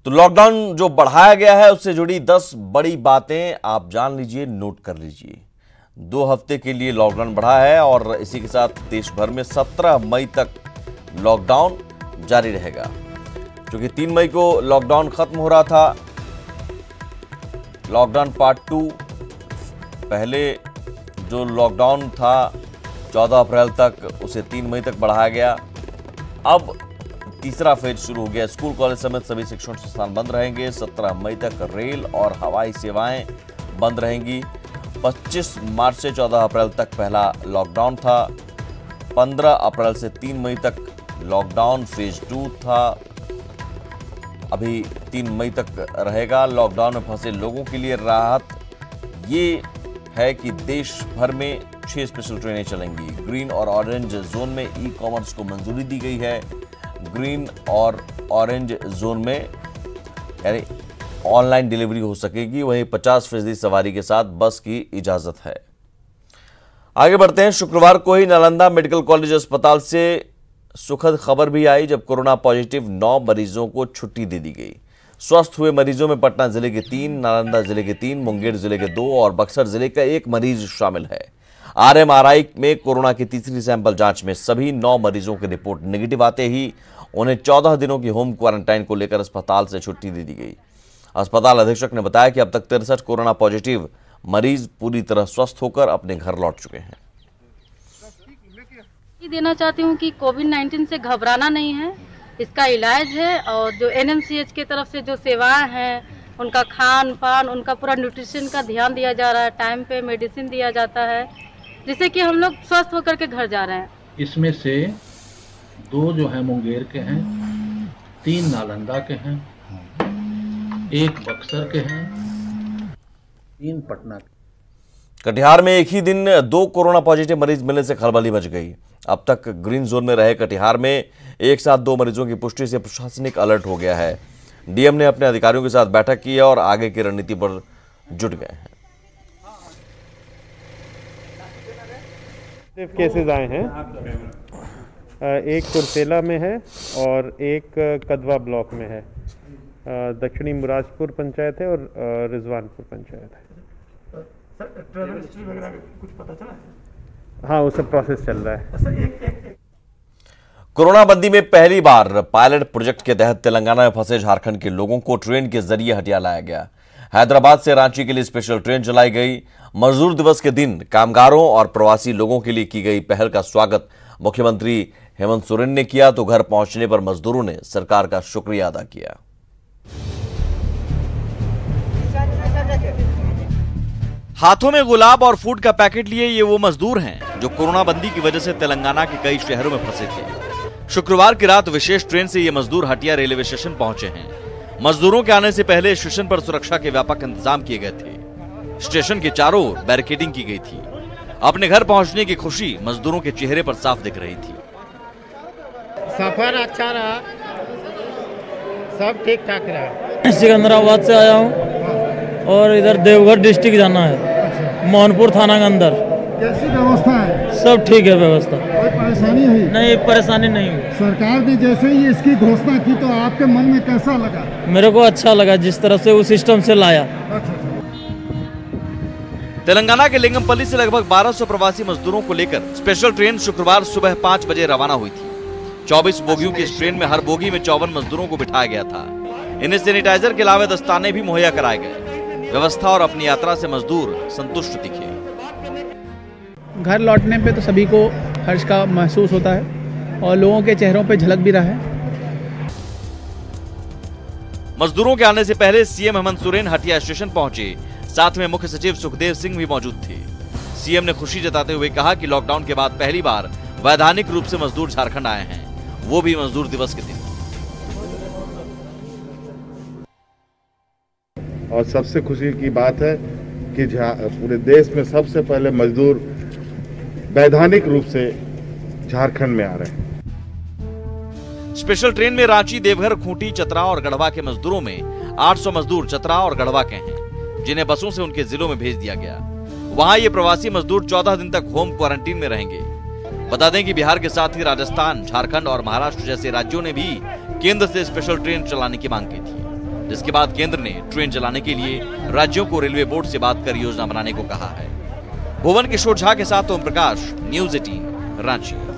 तो लॉकडाउन जो बढ़ाया गया है उससे जुड़ी 10 बड़ी बातें आप जान लीजिए, नोट कर लीजिए। 2 हफ्ते के लिए लॉकडाउन बढ़ा है और इसी के साथ देश भर में 17 मई तक लॉकडाउन जारी रहेगा। क्योंकि 3 मई को लॉकडाउन खत्म हो रहा था। लॉकडाउन पार्ट 2, पहले जो लॉकडाउन था 14 अप्रैल तक, उसे 3 मई तक बढ़ाया गया। अब तीसरा फेज शुरू हो गया। स्कूल कॉलेज समेत सभी शिक्षण संस्थान बंद रहेंगे। 17 मई तक रेल और हवाई सेवाएं बंद रहेंगी। 25 मार्च से 14 अप्रैल तक पहला लॉकडाउन था। 15 अप्रैल से 3 मई तक लॉकडाउन फेज 2 था। अभी 3 मई तक रहेगा। लॉकडाउन में फंसे लोगों के लिए राहत ये है कि देश भर में 6 स्पेशल ट्रेनें चलेंगी। ग्रीन और ऑरेंज जोन में ई कॉमर्स को मंजूरी दी गई है। ग्रीन और ऑरेंज जोन में यानी ऑनलाइन डिलीवरी हो सकेगी। वहीं 50% सवारी के साथ बस की इजाजत है। आगे बढ़ते हैं। शुक्रवार को ही नालंदा मेडिकल कॉलेज अस्पताल से सुखद खबर भी आई, जब कोरोना पॉजिटिव 9 मरीजों को छुट्टी दे दी गई। स्वस्थ हुए मरीजों में पटना जिले के 3, नालंदा जिले के 3, मुंगेर जिले के 2 और बक्सर जिले का 1 मरीज शामिल है। आरएमआरआई में कोरोना की तीसरी सैंपल जांच में सभी 9 मरीजों की रिपोर्ट नेगेटिव आते ही उन्हें 14 दिनों की होम क्वारंटाइन को लेकर अस्पताल से छुट्टी दे दी गई। अस्पताल अधीक्षक ने बताया कि अब तक 63 कोरोना पॉजिटिव मरीज पूरी तरह स्वस्थ होकर अपने घर लौट चुके हैं। देना चाहती हूँ कि कोविड-19 से घबराना नहीं है, इसका इलाज है। और जो एनएमसीएच की तरफ से जो सेवाएं हैं, उनका खान पान, उनका पूरा न्यूट्रिशन का ध्यान दिया जा रहा है। टाइम पे मेडिसिन दिया जाता है, जिससे कि हम लोग स्वस्थ होकर के घर जा रहे हैं। इसमें से 2 जो है मुंगेर के हैं, 3 नालंदा के हैं, 1 बक्सर के हैं, 3 पटना के। कटिहार में एक ही दिन 2 कोरोना पॉजिटिव मरीज मिलने से खलबली मच गई। अब तक ग्रीन जोन में रहे कटिहार में एक साथ 2 मरीजों की पुष्टि से प्रशासनिक अलर्ट हो गया है। डीएम ने अपने अधिकारियों के साथ बैठक की है और आगे की रणनीति पर जुट गए हैं। केसेस आए हैं, एक कुरसेला में है और एक कदवा ब्लॉक में है। दक्षिणी मुरादपुर पंचायत है और रिजवानपुर पंचायत है। ट्रैवल हिस्ट्री वगैरह कुछ पता चला है? हाँ, वो सब प्रोसेस चल रहा है। कोरोना बंदी में पहली बार पायलट प्रोजेक्ट के तहत तेलंगाना में फंसे झारखंड के लोगों को ट्रेन के जरिए हटिया लाया गया। हैदराबाद से रांची के लिए स्पेशल ट्रेन चलाई गई। मजदूर दिवस के दिन कामगारों और प्रवासी लोगों के लिए की गई पहल का स्वागत मुख्यमंत्री हेमंत सोरेन ने किया, तो घर पहुंचने पर मजदूरों ने सरकार का शुक्रिया अदा किया। हाथों में गुलाब और फूड का पैकेट लिए ये वो मजदूर हैं जो कोरोना बंदी की वजह से तेलंगाना के कई शहरों में फंसे थे। शुक्रवार की रात विशेष ट्रेन से ये मजदूर हटिया रेलवे स्टेशन पहुंचे हैं। मजदूरों के आने से पहले स्टेशन पर सुरक्षा के व्यापक इंतजाम किए गए थे। स्टेशन के चारों ओर बैरिकेडिंग की गई थी। अपने घर पहुंचने की खुशी मजदूरों के चेहरे पर साफ दिख रही थी। सफर अच्छा रहा, सब ठीक ठाक रहा। सिकंदराबाद से आया हूँ और इधर देवघर डिस्ट्रिक्ट जाना है। मोहनपुर थाना के अंदर। कैसी व्यवस्था है? सब ठीक है व्यवस्था। कोई परेशानी हुई? नहीं, परेशानी नहीं हुई। सरकार ने जैसे ही इसकी घोषणा की तो आपके मन में कैसा लगा? मेरे को अच्छा लगा जिस तरह से उस सिस्टम से लाया। तेलंगाना के लिंगमपल्ली से लगभग 1200 प्रवासी मजदूरों को लेकर स्पेशल ट्रेन शुक्रवार सुबह 5 बजे रवाना हुई थी। 24 बोगियों की इस ट्रेन में हर बोगी में 54 मजदूरों को बिठाया गया था। इन्हें सैनिटाइजर के अलावा दस्ताने भी मुहैया कराए गए। व्यवस्था और अपनी यात्रा से मजदूर संतुष्ट दिखे। घर लौटने पे तो सभी को हर्ष का महसूस होता है और लोगों के चेहरों पे झलक भी रहा है। मजदूरों के आने से पहले सीएम हेमंत सोरेन हटिया स्टेशन पहुंचे। साथ में मुख्य सचिव सुखदेव सिंह भी मौजूद थे। सीएम ने खुशी जताते हुए कहा कि लॉकडाउन के बाद पहली बार वैधानिक रूप से मजदूर झारखंड आए हैं, वो भी मजदूर दिवस के दिन। और सबसे खुशी की बात है कि पूरे देश में सबसे पहले मजदूर वैधानिक रूप से झारखंड में आ रहे हैं। स्पेशल ट्रेन में रांची, देवघर, खूंटी, चतरा और गढ़वा के मजदूरों में 800 मजदूर चतरा और गढ़वा के हैं, जिन्हें बसों से उनके जिलों में भेज दिया गया। वहां ये प्रवासी मजदूर 14 दिन तक होम क्वारंटीन में रहेंगे। बता दें कि बिहार के साथ ही राजस्थान, झारखंड और महाराष्ट्र जैसे राज्यों ने भी केंद्र से स्पेशल ट्रेन चलाने की मांग की थी। जिसके बाद केंद्र ने ट्रेन चलाने के लिए राज्यों को रेलवे बोर्ड से बात कर योजना बनाने को कहा है। भुवन किशोर झा के साथ ओम प्रकाश, न्यूज़ 18, रांची।